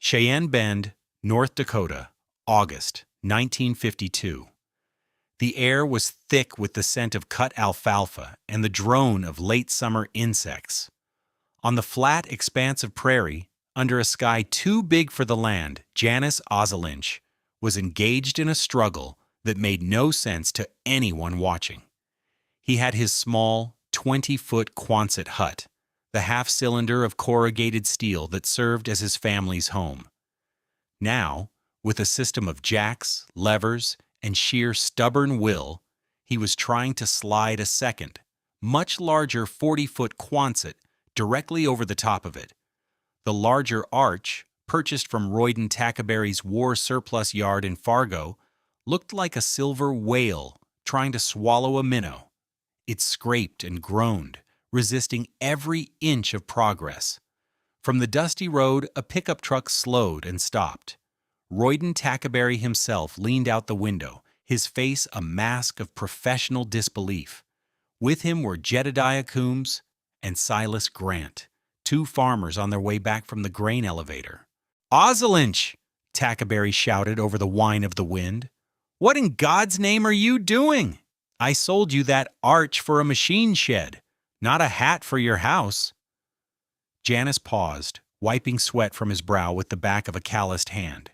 Cheyenne Bend, North Dakota, August 1952. The air was thick with the scent of cut alfalfa and the drone of late summer insects. On the flat expanse of prairie, under a sky too big for the land, Jānis Ozoliņš was engaged in a struggle that made no sense to anyone watching. He had his small, 20-foot Quonset hut, the half-cylinder of corrugated steel that served as his family's home. Now, with a system of jacks, levers, and sheer stubborn will, he was trying to slide a second, much larger 40-foot Quonset directly over the top of it. The larger arch, purchased from Royden Tackaberry's war surplus yard in Fargo, looked like a silver whale trying to swallow a minnow. It scraped and groaned, resisting every inch of progress. From the dusty road, a pickup truck slowed and stopped. Royden Tackaberry himself leaned out the window, his face a mask of professional disbelief. With him were Jedediah Coombs and Silas Grant, two farmers on their way back from the grain elevator. "Ozoliņš!" Tackaberry shouted over the whine of the wind. "What in God's name are you doing? I sold you that arch for a machine shed, not a hat for your house." Jānis paused, wiping sweat from his brow with the back of a calloused hand.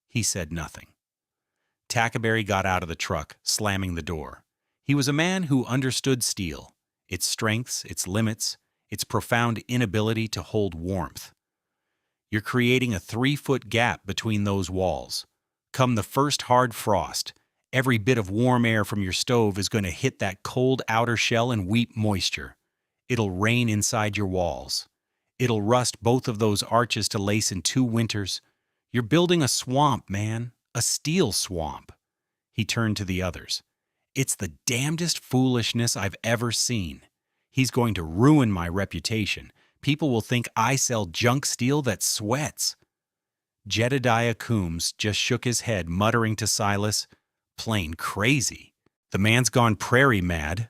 He said nothing. Tackaberry got out of the truck, slamming the door. He was a man who understood steel, its strengths, its limits, its profound inability to hold warmth. You're creating a 3-foot gap between those walls. Come the first hard frost, every bit of warm air from your stove is going to hit that cold outer shell and weep moisture. It'll rain inside your walls. It'll rust both of those arches to lace in 2 winters. You're building a swamp, man, a steel swamp. He turned to the others. It's the damnedest foolishness I've ever seen. He's going to ruin my reputation. People will think I sell junk steel that sweats. Jedediah Coombs just shook his head, muttering to Silas, "Plain crazy. The man's gone prairie mad."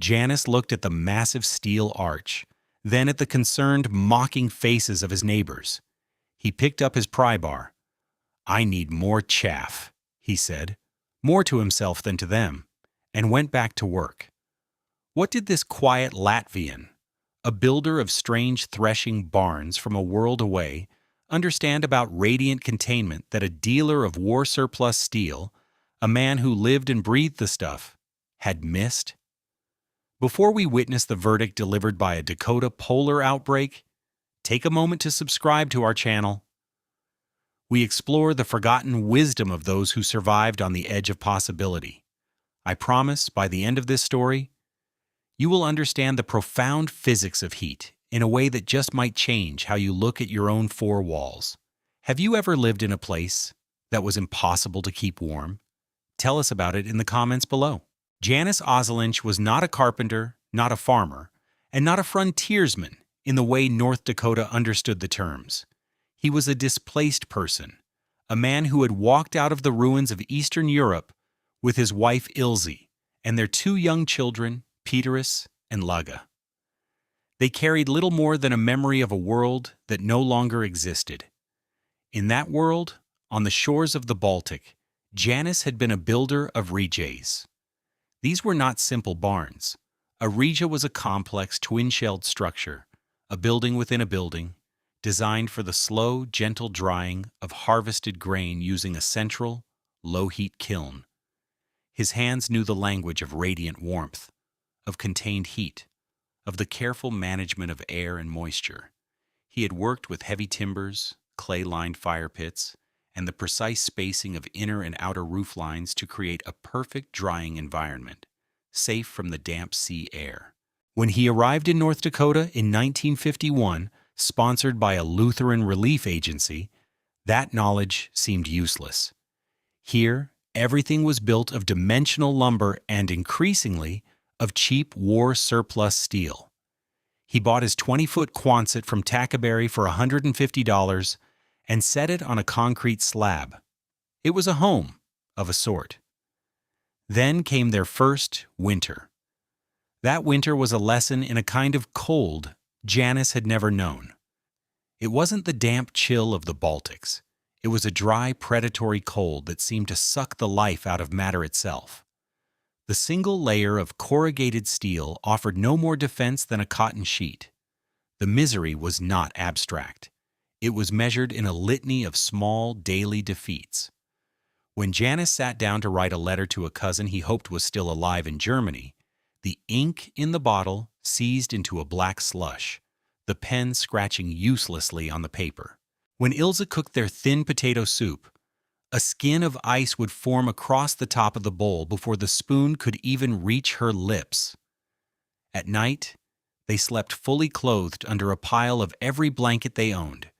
Jānis looked at the massive steel arch, then at the concerned, mocking faces of his neighbors. He picked up his pry bar. "I need more chaff," he said, more to himself than to them, and went back to work. What did this quiet Latvian, a builder of strange threshing barns from a world away, understand about radiant containment that a dealer of war surplus steel, a man who lived and breathed the stuff, had missed? Before we witness the verdict delivered by a Dakota polar outbreak, take a moment to subscribe to our channel. We explore the forgotten wisdom of those who survived on the edge of possibility. I promise, by the end of this story, you will understand the profound physics of heat in a way that just might change how you look at your own 4 walls. Have you ever lived in a place that was impossible to keep warm? Tell us about it in the comments below. Jānis Ozoliņš was not a carpenter, not a farmer, and not a frontiersman in the way North Dakota understood the terms. He was a displaced person, a man who had walked out of the ruins of Eastern Europe with his wife Ilse and their 2 young children, Peterus and Laga. They carried little more than a memory of a world that no longer existed. In that world, on the shores of the Baltic, Jānis had been a builder of rejas. These were not simple barns. A reja was a complex twin-shelled structure, a building within a building, designed for the slow, gentle drying of harvested grain using a central, low-heat kiln. His hands knew the language of radiant warmth, of contained heat, of the careful management of air and moisture. He had worked with heavy timbers, clay-lined fire pits, and the precise spacing of inner and outer roof lines to create a perfect drying environment, safe from the damp sea air. When he arrived in North Dakota in 1951, sponsored by a Lutheran relief agency, that knowledge seemed useless. Here, everything was built of dimensional lumber and, increasingly, of cheap war surplus steel. He bought his 20-foot Quonset from Tackaberry for $150 and set it on a concrete slab. It was a home, of a sort. Then came their first winter. That winter was a lesson in a kind of cold Jānis had never known. It wasn't the damp chill of the Baltics. It was a dry, predatory cold that seemed to suck the life out of matter itself. The single layer of corrugated steel offered no more defense than a cotton sheet. The misery was not abstract. It was measured in a litany of small, daily defeats. When Jānis sat down to write a letter to a cousin he hoped was still alive in Germany, the ink in the bottle seized into a black slush, the pen scratching uselessly on the paper. When Ilse cooked their thin potato soup, a skin of ice would form across the top of the bowl before the spoon could even reach her lips. At night, they slept fully clothed under a pile of every blanket they owned,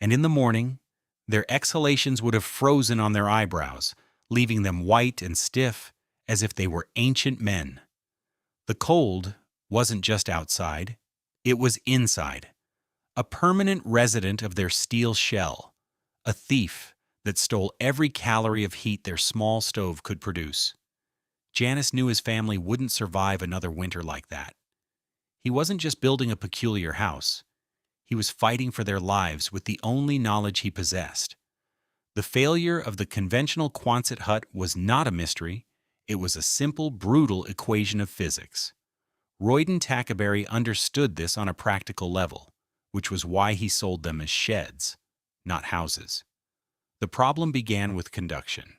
and in the morning, their exhalations would have frozen on their eyebrows, leaving them white and stiff as if they were ancient men. The cold wasn't just outside, it was inside. A permanent resident of their steel shell, a thief that stole every calorie of heat their small stove could produce. Jānis knew his family wouldn't survive another winter like that. He wasn't just building a peculiar house. He was fighting for their lives with the only knowledge he possessed. The failure of the conventional Quonset hut was not a mystery. It was a simple, brutal equation of physics. Royden Tackaberry understood this on a practical level, which was why he sold them as sheds, not houses. The problem began with conduction.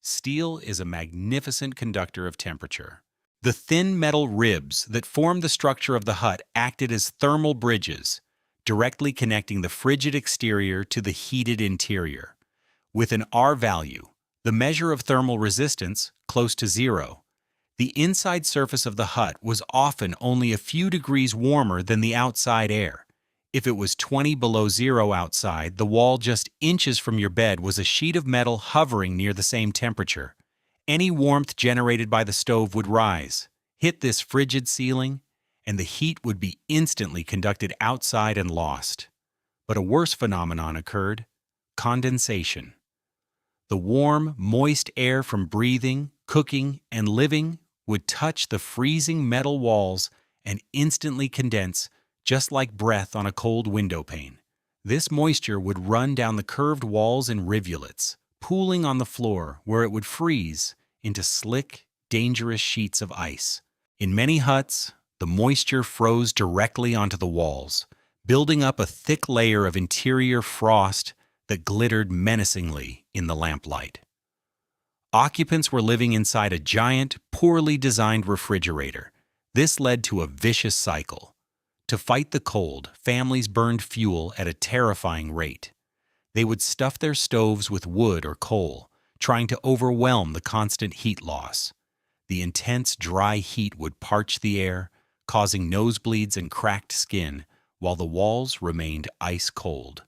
Steel is a magnificent conductor of temperature. The thin metal ribs that formed the structure of the hut acted as thermal bridges, directly connecting the frigid exterior to the heated interior. With an R value, the measure of thermal resistance, close to zero, the inside surface of the hut was often only a few degrees warmer than the outside air. If it was 20 below zero outside, the wall just inches from your bed was a sheet of metal hovering near the same temperature. Any warmth generated by the stove would rise, hit this frigid ceiling, and the heat would be instantly conducted outside and lost. But a worse phenomenon occurred: condensation. The warm, moist air from breathing, cooking, and living would touch the freezing metal walls and instantly condense, just like breath on a cold window pane. This moisture would run down the curved walls in rivulets, pooling on the floor where it would freeze into slick, dangerous sheets of ice. In many huts, the moisture froze directly onto the walls, building up a thick layer of interior frost that glittered menacingly in the lamplight. Occupants were living inside a giant, poorly designed refrigerator. This led to a vicious cycle. To fight the cold, families burned fuel at a terrifying rate. They would stuff their stoves with wood or coal, trying to overwhelm the constant heat loss. The intense, dry heat would parch the air, causing nosebleeds and cracked skin, while the walls remained ice cold.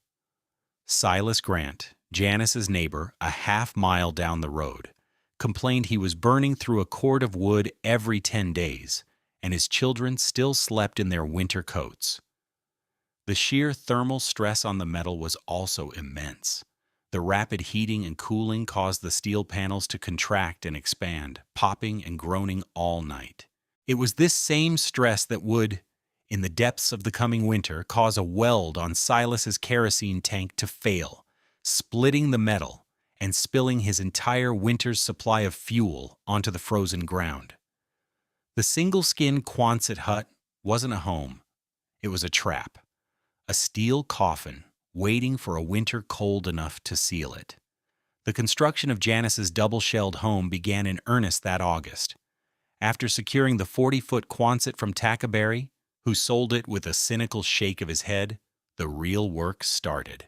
Silas Grant, Janice's neighbor a half-mile down the road, complained he was burning through a cord of wood every 10 days, and his children still slept in their winter coats. The sheer thermal stress on the metal was also immense. The rapid heating and cooling caused the steel panels to contract and expand, popping and groaning all night. It was this same stress that would, in the depths of the coming winter, cause a weld on Silas's kerosene tank to fail, splitting the metal and spilling his entire winter's supply of fuel onto the frozen ground. The single-skin Quonset hut wasn't a home. It was a trap, a steel coffin waiting for a winter cold enough to seal it. The construction of Jānis's double-shelled home began in earnest that August. After securing the 40-foot Quonset from Tackaberry, who sold it with a cynical shake of his head, the real work started.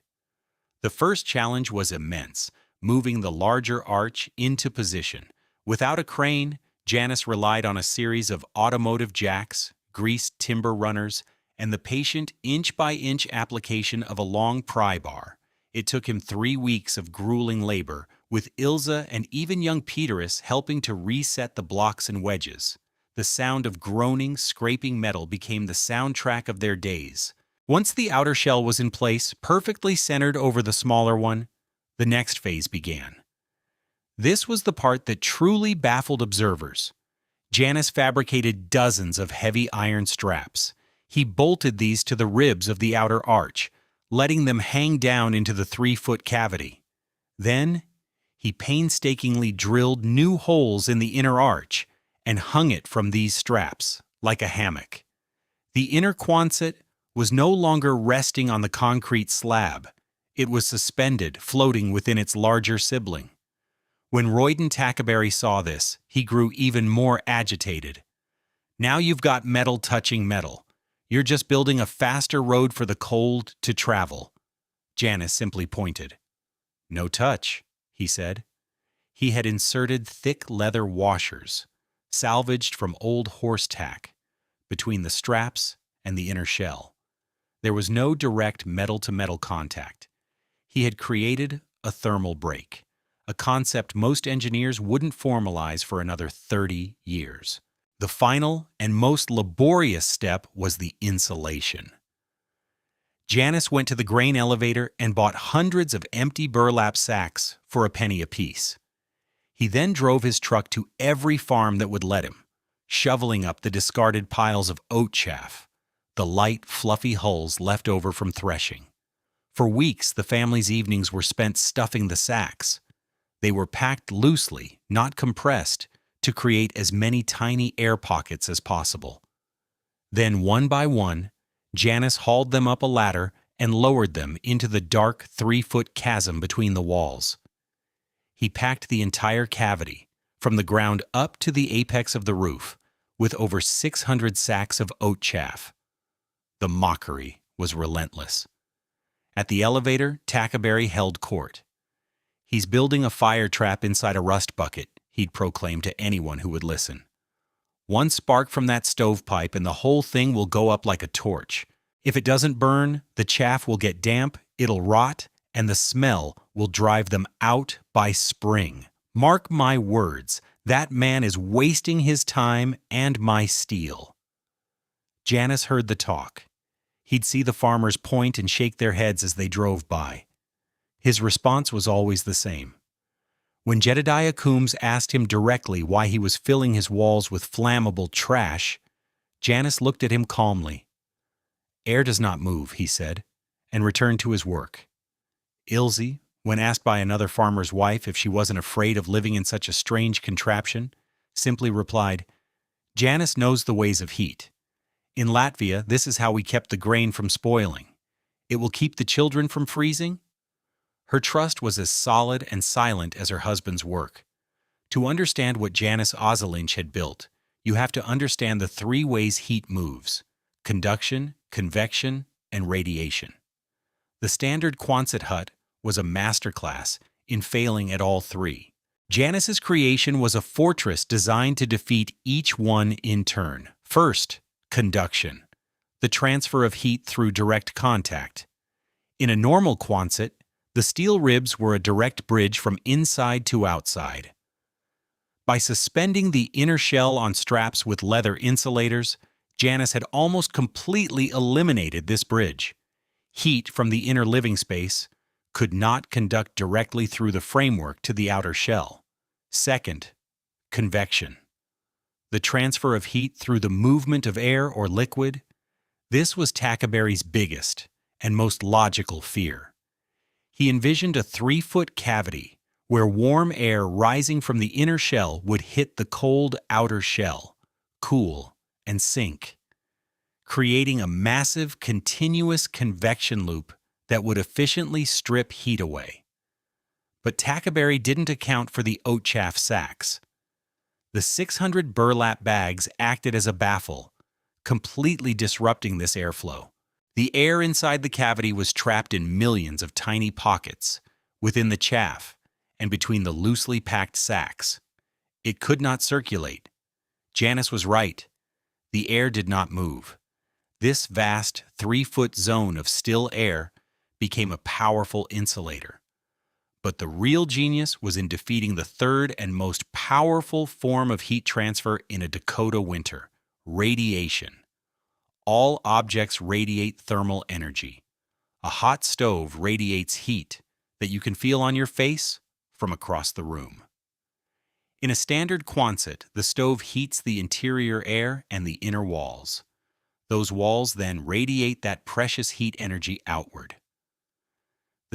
The first challenge was immense, moving the larger arch into position. Without a crane, Jānis relied on a series of automotive jacks, greased timber runners, and the patient inch-by-inch application of a long pry bar. It took him 3 weeks of grueling labor, with Ilse and even young Peterus helping to reset the blocks and wedges. The sound of groaning, scraping metal became the soundtrack of their days. Once the outer shell was in place, perfectly centered over the smaller one, the next phase began. This was the part that truly baffled observers. Jānis fabricated dozens of heavy iron straps. He bolted these to the ribs of the outer arch, letting them hang down into the 3-foot cavity. Then, he painstakingly drilled new holes in the inner arch and hung it from these straps, like a hammock. The inner Quonset was no longer resting on the concrete slab. It was suspended, floating within its larger sibling. When Royden Tackaberry saw this, he grew even more agitated. "Now you've got metal touching metal. You're just building a faster road for the cold to travel." Jānis simply pointed. "No touch," he said. He had inserted thick leather washers, salvaged from old horse tack, between the straps and the inner shell. There was no direct metal-to-metal contact. He had created a thermal break, a concept most engineers wouldn't formalize for another 30 years. The final and most laborious step was the insulation. Jānis went to the grain elevator and bought hundreds of empty burlap sacks for a penny apiece. He then drove his truck to every farm that would let him, shoveling up the discarded piles of oat chaff, the light, fluffy hulls left over from threshing. For weeks, the family's evenings were spent stuffing the sacks. They were packed loosely, not compressed, to create as many tiny air pockets as possible. Then, one by one, Jānis hauled them up a ladder and lowered them into the dark 3-foot chasm between the walls. He packed the entire cavity, from the ground up to the apex of the roof, with over 600 sacks of oat chaff. The Mockery was relentless. At the elevator, Tackaberry held court. "He's building a fire trap inside a rust bucket," he'd proclaim to anyone who would listen. "One spark from that stovepipe and the whole thing will go up like a torch. If it doesn't burn, the chaff will get damp, it'll rot, and the smell will drive them out by spring. Mark my words, that man is wasting his time and my steel." Jānis heard the talk. He'd see the farmers point and shake their heads as they drove by. His response was always the same. When Jedediah Coombs asked him directly why he was filling his walls with flammable trash, Jānis looked at him calmly. "Air does not move," he said, and returned to his work. Ilse, when asked by another farmer's wife if she wasn't afraid of living in such a strange contraption, simply replied, "Jānis knows the ways of heat. In Latvia, this is how we kept the grain from spoiling. It will keep the children from freezing." Her trust was as solid and silent as her husband's work. To understand what Jānis Ozoliņš had built, you have to understand the 3 ways heat moves: conduction, convection, and radiation. The standard Quonset hut was a masterclass in failing at all 3. Jānis's creation was a fortress designed to defeat each one in turn. First, conduction, the transfer of heat through direct contact. In a normal Quonset, the steel ribs were a direct bridge from inside to outside. By suspending the inner shell on straps with leather insulators, Jānis had almost completely eliminated this bridge. Heat from the inner living space could not conduct directly through the framework to the outer shell. Second, convection, the transfer of heat through the movement of air or liquid. This was Tackaberry's biggest and most logical fear. He envisioned a 3-foot cavity where warm air rising from the inner shell would hit the cold outer shell, cool, and sink, creating a massive continuous convection loop that would efficiently strip heat away. But Tackaberry didn't account for the oat chaff sacks. The 600 burlap bags acted as a baffle, completely disrupting this airflow. The air inside the cavity was trapped in millions of tiny pockets within the chaff and between the loosely packed sacks. It could not circulate. Jānis was right. The air did not move. This vast 3-foot zone of still air became a powerful insulator. But the real genius was in defeating the third and most powerful form of heat transfer in a Dakota winter: radiation. All objects radiate thermal energy. A hot stove radiates heat that you can feel on your face from across the room. In a standard Quonset, the stove heats the interior air and the inner walls. Those walls then radiate that precious heat energy outward.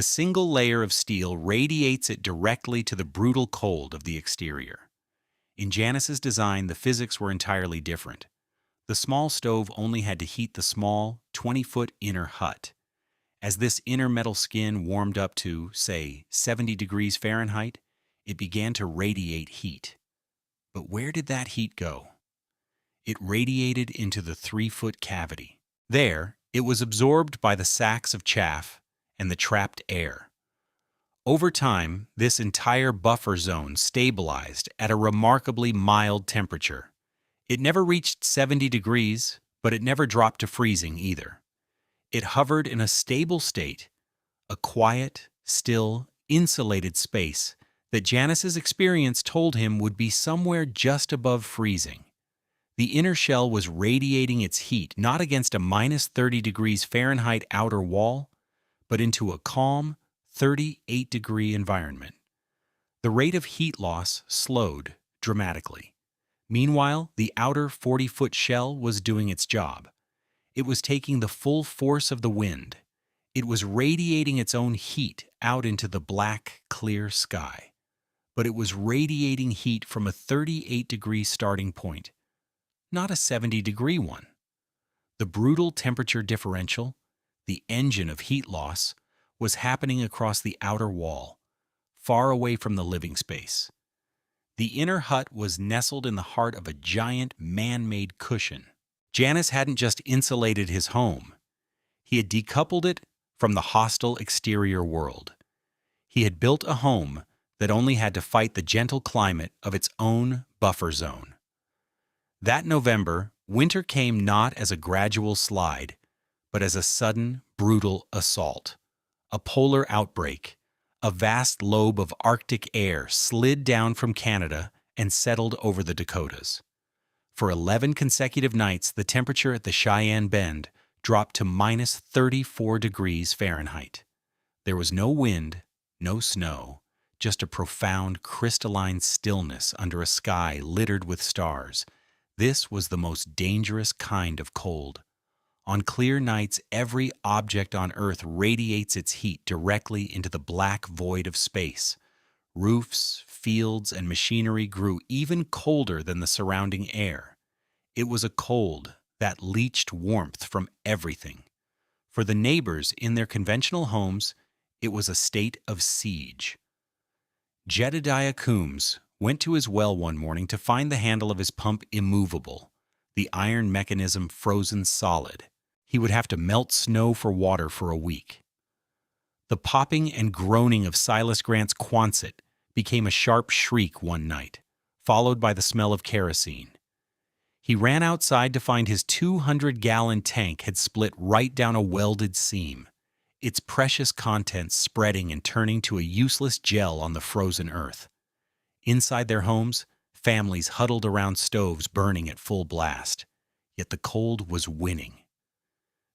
The single layer of steel radiates it directly to the brutal cold of the exterior. In Jānis's design, the physics were entirely different. The small stove only had to heat the small, 20-foot inner hut. As this inner metal skin warmed up to, say, 70 degrees Fahrenheit, it began to radiate heat. But where did that heat go? It radiated into the 3-foot cavity. There, it was absorbed by the sacks of chaff and the trapped air. Over time, this entire buffer zone stabilized at a remarkably mild temperature. It never reached 70 degrees, but it never dropped to freezing either. It hovered in a stable state, a quiet, still, insulated space that Jānis's experience told him would be somewhere just above freezing. The inner shell was radiating its heat not against a minus 30 degrees Fahrenheit outer wall, but into a calm, 38-degree environment. The rate of heat loss slowed dramatically. Meanwhile, the outer 40-foot shell was doing its job. It was taking the full force of the wind. It was radiating its own heat out into the black, clear sky. But it was radiating heat from a 38-degree starting point, not a 70-degree one. The brutal temperature differential, the engine of heat loss, was happening across the outer wall, far away from the living space. The inner hut was nestled in the heart of a giant man-made cushion. Jānis hadn't just insulated his home. He had decoupled it from the hostile exterior world. He had built a home that only had to fight the gentle climate of its own buffer zone. That November, winter came not as a gradual slide, but as a sudden, brutal assault. A polar outbreak, a vast lobe of Arctic air slid down from Canada and settled over the Dakotas. For 11 consecutive nights, the temperature at the Cheyenne Bend dropped to minus 34 degrees Fahrenheit. There was no wind, no snow, just a profound crystalline stillness under a sky littered with stars. This was the most dangerous kind of cold. On clear nights, every object on Earth radiates its heat directly into the black void of space. Roofs, fields, and machinery grew even colder than the surrounding air. It was a cold that leached warmth from everything. For the neighbors in their conventional homes, it was a state of siege. Jedediah Coombs went to his well one morning to find the handle of his pump immovable, the iron mechanism frozen solid. He would have to melt snow for water for a week. The popping and groaning of Silas Grant's Quonset became a sharp shriek one night, followed by the smell of kerosene. He ran outside to find his 200-gallon tank had split right down a welded seam, its precious contents spreading and turning to a useless gel on the frozen earth. Inside their homes, families huddled around stoves burning at full blast, yet the cold was winning.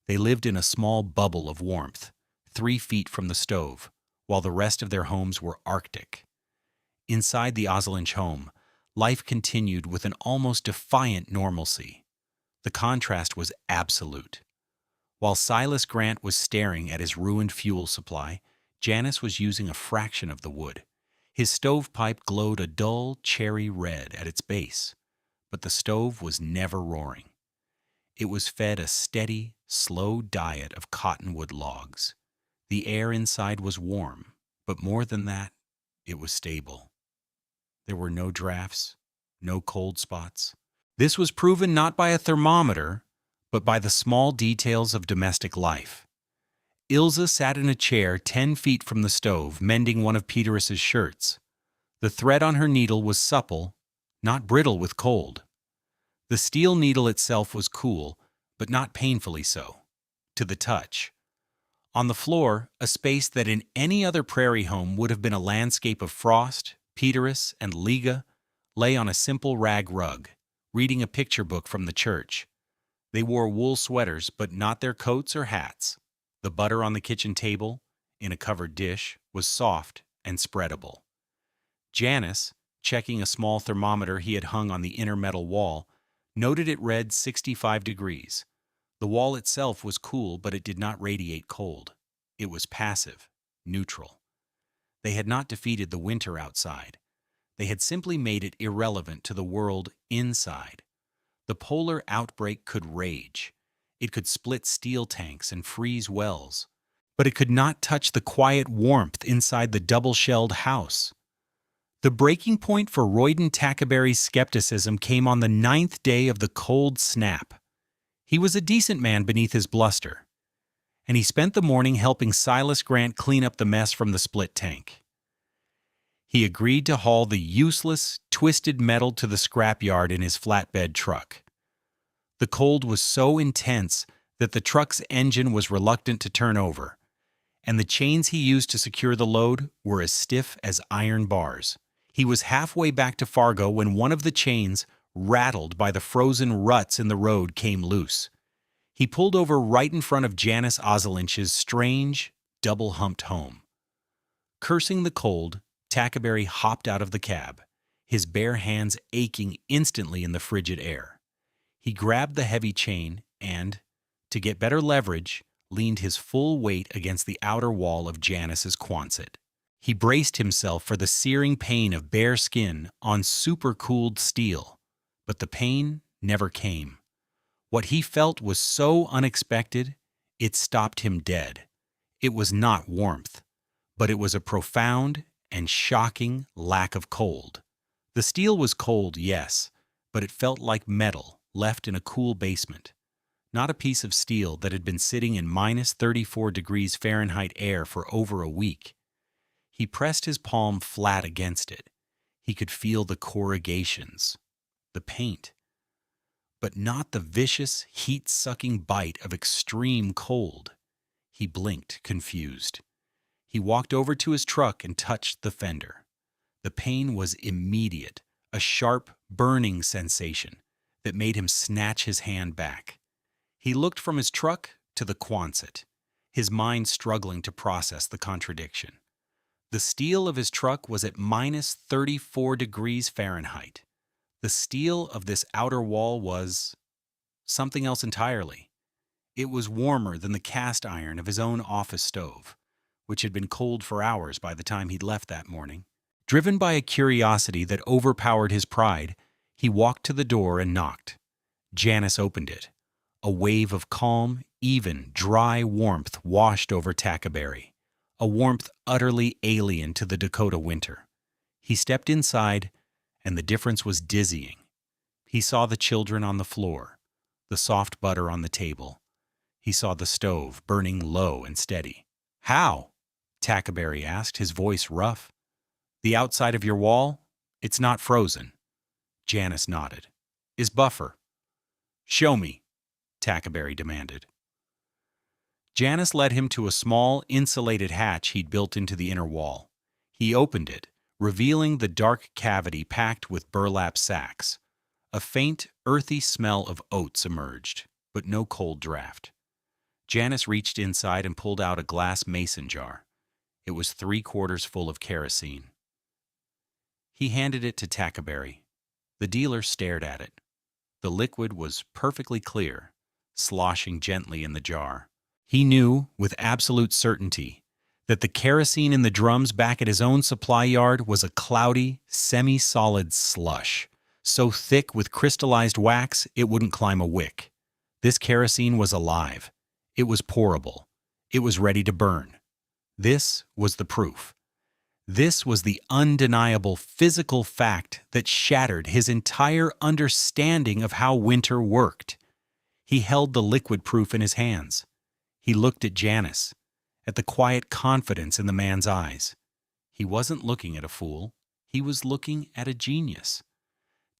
They lived in a small bubble of warmth, 3 feet from the stove, while the rest of their homes were Arctic. Inside the Ozoliņš home, life continued with an almost defiant normalcy. The contrast was absolute. While Silas Grant was staring at his ruined fuel supply, Jānis was using a fraction of the wood. His stovepipe glowed a dull cherry red at its base, but the stove was never roaring. It was fed a steady, slow diet of cottonwood logs. The air inside was warm, but more than that, it was stable. There were no drafts, no cold spots. This was proven not by a thermometer, but by the small details of domestic life. Ilse sat in a chair 10 feet from the stove, mending one of Peterus's shirts. The thread on her needle was supple, not brittle with cold. The steel needle itself was cool, but not painfully so, to the touch. On the floor, a space that in any other prairie home would have been a landscape of frost, Peterus, and Liga, lay on a simple rag rug, reading a picture book from the church. They wore wool sweaters, but not their coats or hats. The butter on the kitchen table, in a covered dish, was soft and spreadable. Jānis, checking a small thermometer he had hung on the inner metal wall, noted it read 65 degrees. The wall itself was cool, but it did not radiate cold. It was passive, neutral. They had not defeated the winter outside. They had simply made it irrelevant to the world inside. The polar outbreak could rage. It could split steel tanks and freeze wells. But it could not touch the quiet warmth inside the double-shelled house. The breaking point for Royden Tackaberry's skepticism came on the 9th day of the cold snap. He was a decent man beneath his bluster, and he spent the morning helping Silas Grant clean up the mess from the split tank. He agreed to haul the useless, twisted metal to the scrapyard in his flatbed truck. The cold was so intense that the truck's engine was reluctant to turn over, and the chains he used to secure the load were as stiff as iron bars. He was halfway back to Fargo when one of the chains, rattled by the frozen ruts in the road, came loose. He pulled over right in front of Jānis Ozoliņš's strange, double-humped home. Cursing the cold, Tackaberry hopped out of the cab, his bare hands aching instantly in the frigid air. He grabbed the heavy chain and, to get better leverage, leaned his full weight against the outer wall of Jānis's Quonset. He braced himself for the searing pain of bare skin on supercooled steel, but the pain never came. What he felt was so unexpected, it stopped him dead. It was not warmth, but it was a profound and shocking lack of cold. The steel was cold, yes, but it felt like metal left in a cool basement, not a piece of steel that had been sitting in minus 34 degrees Fahrenheit air for over a week. He pressed his palm flat against it. He could feel the corrugations, the paint, but not the vicious, heat-sucking bite of extreme cold. He blinked, confused. He walked over to his truck and touched the fender. The pain was immediate, a sharp, burning sensation that made him snatch his hand back. He looked from his truck to the Quonset, his mind struggling to process the contradiction. The steel of his truck was at minus 34 degrees Fahrenheit. The steel of this outer wall was something else entirely. It was warmer than the cast iron of his own office stove, which had been cold for hours by the time he'd left that morning. Driven by a curiosity that overpowered his pride, he walked to the door and knocked. Jānis opened it. A wave of calm, even, dry warmth washed over Tackaberry, a warmth utterly alien to the Dakota winter. He stepped inside, and the difference was dizzying. He saw the children on the floor, the soft butter on the table. He saw the stove burning low and steady. "How?" Tackaberry asked, his voice rough. "The outside of your wall? It's not frozen." Jānis nodded. "Is buffer?" "Show me," Tackaberry demanded. Jānis led him to a small, insulated hatch he'd built into the inner wall. He opened it, revealing the dark cavity packed with burlap sacks. A faint, earthy smell of oats emerged, but no cold draft. Jānis reached inside and pulled out a glass mason jar. It was 3/4 full of kerosene. He handed it to Tackaberry. The dealer stared at it. The liquid was perfectly clear, sloshing gently in the jar. He knew, with absolute certainty, that the kerosene in the drums back at his own supply yard was a cloudy, semi-solid slush, so thick with crystallized wax it wouldn't climb a wick. This kerosene was alive. It was pourable. It was ready to burn. This was the proof. This was the undeniable physical fact that shattered his entire understanding of how winter worked. He held the liquid proof in his hands. He looked at Jānis, at the quiet confidence in the man's eyes. He wasn't looking at a fool. He was looking at a genius.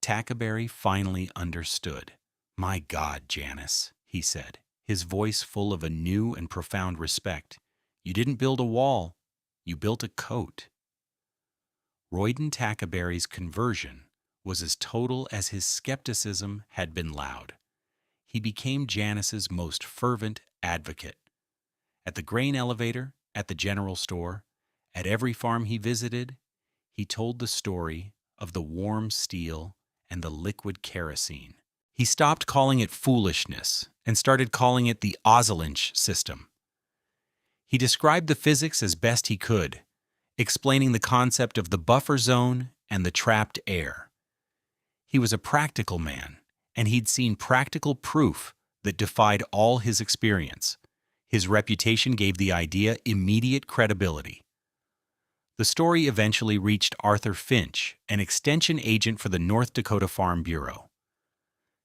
Tackaberry finally understood. "My God, Jānis," he said, his voice full of a new and profound respect. "You didn't build a wall. You built a coat." Royden Tackaberry's conversion was as total as his skepticism had been loud. He became Jānis's most fervent advocate. At the grain elevator, at the general store, at every farm he visited, he told the story of the warm steel and the liquid kerosene. He stopped calling it foolishness and started calling it the Ozoliņš system. He described the physics as best he could, explaining the concept of the buffer zone and the trapped air. He was a practical man, and he'd seen practical proof that defied all his experience. His reputation gave the idea immediate credibility. The story eventually reached Arthur Finch, an extension agent for the North Dakota Farm Bureau.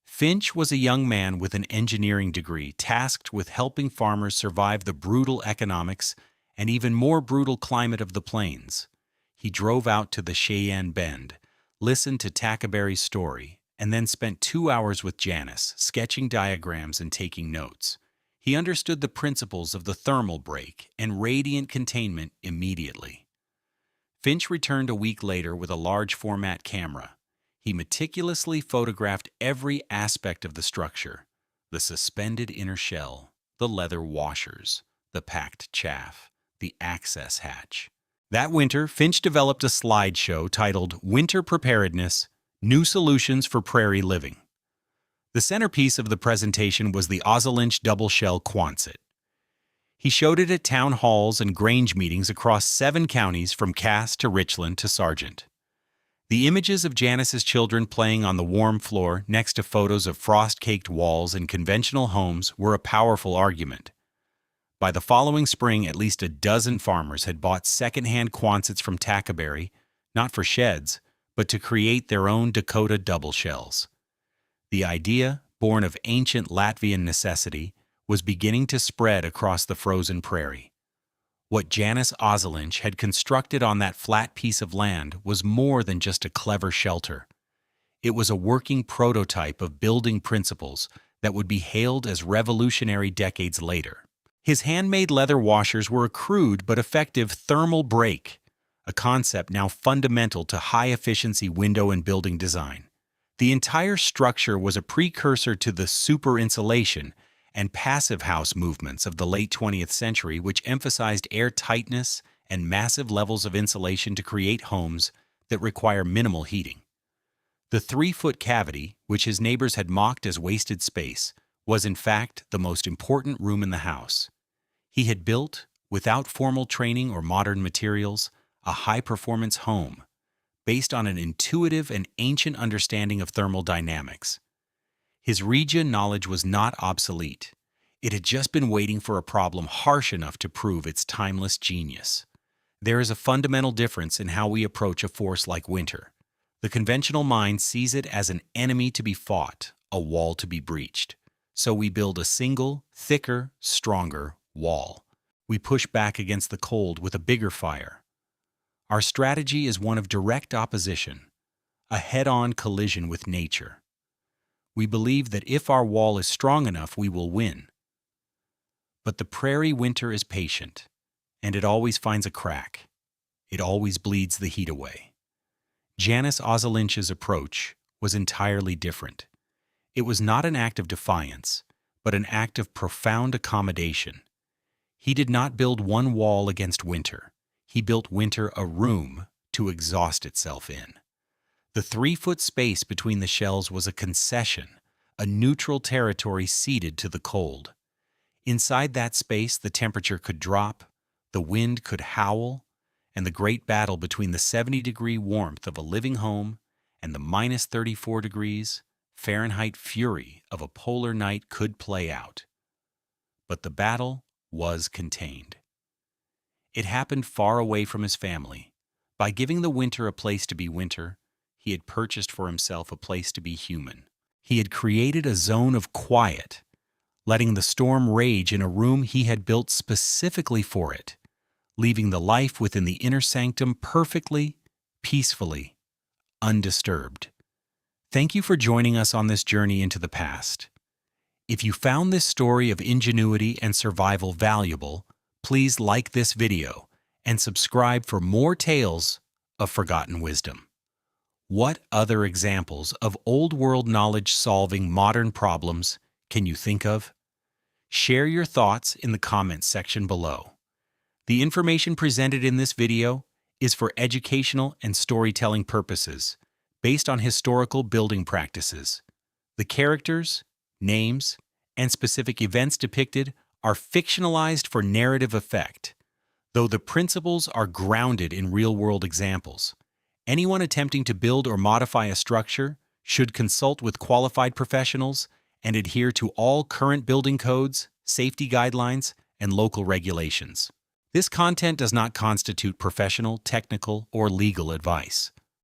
Finch was a young man with an engineering degree tasked with helping farmers survive the brutal economics and even more brutal climate of the plains. He drove out to the Cheyenne Bend, listened to Tackaberry's story, and then spent 2 hours with Jānis, sketching diagrams and taking notes. He understood the principles of the thermal break and radiant containment immediately. Finch returned a week later with a large format camera. He meticulously photographed every aspect of the structure: the suspended inner shell, the leather washers, the packed chaff, the access hatch. That winter, Finch developed a slideshow titled Winter Preparedness: New Solutions for Prairie Living. The centerpiece of the presentation was the Ozoliņš double-shell Quonset. He showed it at town halls and grange meetings across 7 counties from Cass to Richland to Sargent. The images of Jānis's children playing on the warm floor next to photos of frost-caked walls in conventional homes were a powerful argument. By the following spring, at least a dozen farmers had bought second-hand Quonsets from Tackaberry, not for sheds, but to create their own Dakota double shells. The idea, born of ancient Latvian necessity, was beginning to spread across the frozen prairie. What Jānis Ozoliņš had constructed on that flat piece of land was more than just a clever shelter. It was a working prototype of building principles that would be hailed as revolutionary decades later. His handmade leather washers were a crude but effective thermal break, a concept now fundamental to high-efficiency window and building design. The entire structure was a precursor to the super insulation and passive house movements of the late 20th century, which emphasized air tightness and massive levels of insulation to create homes that require minimal heating. The 3-foot cavity, which his neighbors had mocked as wasted space, was in fact the most important room in the house. He had built, without formal training or modern materials, a high-performance home, based on an intuitive and ancient understanding of thermal dynamics. His region knowledge was not obsolete. It had just been waiting for a problem harsh enough to prove its timeless genius. There is a fundamental difference in how we approach a force like winter. The conventional mind sees it as an enemy to be fought, a wall to be breached. So we build a single, thicker, stronger wall. We push back against the cold with a bigger fire. Our strategy is one of direct opposition, a head-on collision with nature. We believe that if our wall is strong enough, we will win. But the prairie winter is patient, and it always finds a crack. It always bleeds the heat away. Jānis Ozoliņš's approach was entirely different. It was not an act of defiance, but an act of profound accommodation. He did not build one wall against winter. He built winter a room to exhaust itself in. The 3-foot space between the shells was a concession, a neutral territory ceded to the cold. Inside that space, the temperature could drop, the wind could howl, and the great battle between the 70-degree warmth of a living home and the minus 34 degrees Fahrenheit fury of a polar night could play out. But the battle was contained. It happened far away from his family. By giving the winter a place to be winter, he had purchased for himself a place to be human. He had created a zone of quiet, letting the storm rage in a room he had built specifically for it, leaving the life within the inner sanctum perfectly, peacefully, undisturbed. Thank you for joining us on this journey into the past. If you found this story of ingenuity and survival valuable, please like this video and subscribe for more tales of forgotten wisdom. What other examples of old-world knowledge solving modern problems can you think of? Share your thoughts in the comments section below. The information presented in this video is for educational and storytelling purposes, based on historical building practices. The characters, names, and specific events depicted are fictionalized for narrative effect, though the principles are grounded in real-world examples. Anyone attempting to build or modify a structure should consult with qualified professionals and adhere to all current building codes, safety guidelines, and local regulations. This content does not constitute professional, technical, or legal advice.